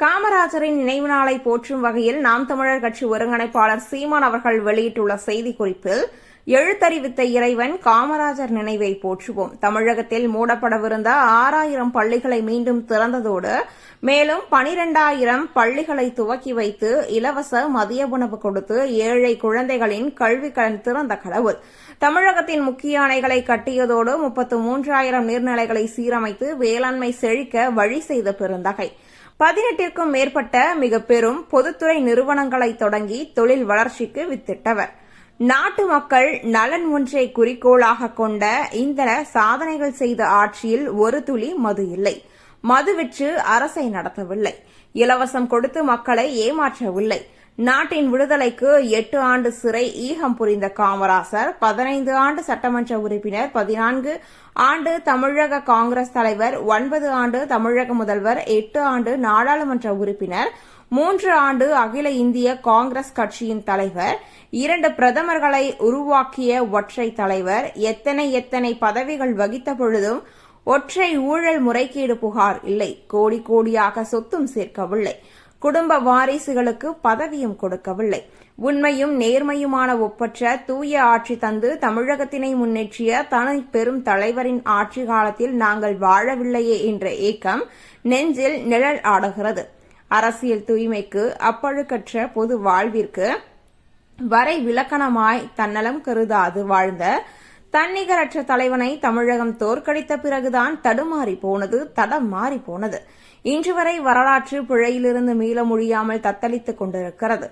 காமராஜரின் நினைவு நாளை போற்றும் வகையில் நாம் தமிழர் கட்சி ஒருங்கிணைப்பாளர் சீமான் அவர்கள் வெளியிட்டுள்ள செய்திக்குறிப்பில், எழுத்தறிவித்த இறைவன் காமராஜர் நினைவை போற்றுவோம். தமிழகத்தில் மூடப்படவிருந்த 6000 பள்ளிகளை மீண்டும் திறந்ததோடு மேலும் 12,000 பள்ளிகளை துவக்கி வைத்து இலவச மதிய உணவு கொடுத்து ஏழை குழந்தைகளின் கல்விக்கடன் திறந்த கடவுள். தமிழகத்தின் முக்கிய அணைகளை கட்டியதோடு 33,000 நீர்நிலைகளை சீரமைத்து வேளாண்மை செழிக்க வழி செய்த பெருந்தகை. 18க்கும் மேற்பட்ட மிக பெரும் பொதுத்துறை நிறுவனங்களை தொடங்கி தொழில் வளர்ச்சிக்கு வித்திட்டவர். நாட்டு மக்கள் நலன் ஒன்றை குறிக்கோளாக கொண்ட இந்த சாதனைகள் செய்த ஆட்சியில் ஒரு துளி மது இல்லை. மது விற்று அரசை நடத்தவில்லை. இலவசம் கொடுத்து மக்களை ஏமாற்றவில்லை. நாட்டின் விடுதலைக்கு 8 ஆண்டு சிறை ஈகம் புரிந்த காமராசர், 15 ஆண்டு சட்டமன்ற உறுப்பினர், 14 ஆண்டு தமிழக காங்கிரஸ் தலைவர், 9 ஆண்டு தமிழக முதல்வர், 8 ஆண்டு நாடாளுமன்ற உறுப்பினர், 3 ஆண்டு அகில இந்திய காங்கிரஸ் கட்சியின் தலைவர், 2 பிரதமர்களை உருவாக்கிய ஒற்றை தலைவர், எத்தனை பதவிகள் வகித்த பொழுதும் ஒற்றை ஊழல் முறைகேடு புகார் இல்லை. கோடி கோடியாக சொத்தும் சேர்க்கவில்லை. குடும்ப வாரிசுகளுக்கு பதவியும் கொடுக்கவில்லை. உண்மையும் நேர்மையுமான ஒப்பற்ற தூய ஆட்சி தந்து தமிழகத்தினை முன்னேற்றிய தனி பெரும் தலைவரின் ஆட்சி காலத்தில் நாங்கள் வாழவில்லையே என்ற ஏக்கம் நெஞ்சில் நிழல் ஆடுகிறது. அரசியல் தூய்மைக்கு, அப்பழுக்கற்ற பொது வாழ்விற்கு வரை விலக்கணமாய் தன்னலம் கருதாது வாழ்ந்த தன்னிகரற்ற தலைவனை தமிழகம் தோற்கடித்த பிறகுதான் தடம் மாறி போனது. இன்று வரை வரலாற்று பிழையிலிருந்து மீள முடியாமல் தத்தளித்துக் கொண்டிருக்கிறது.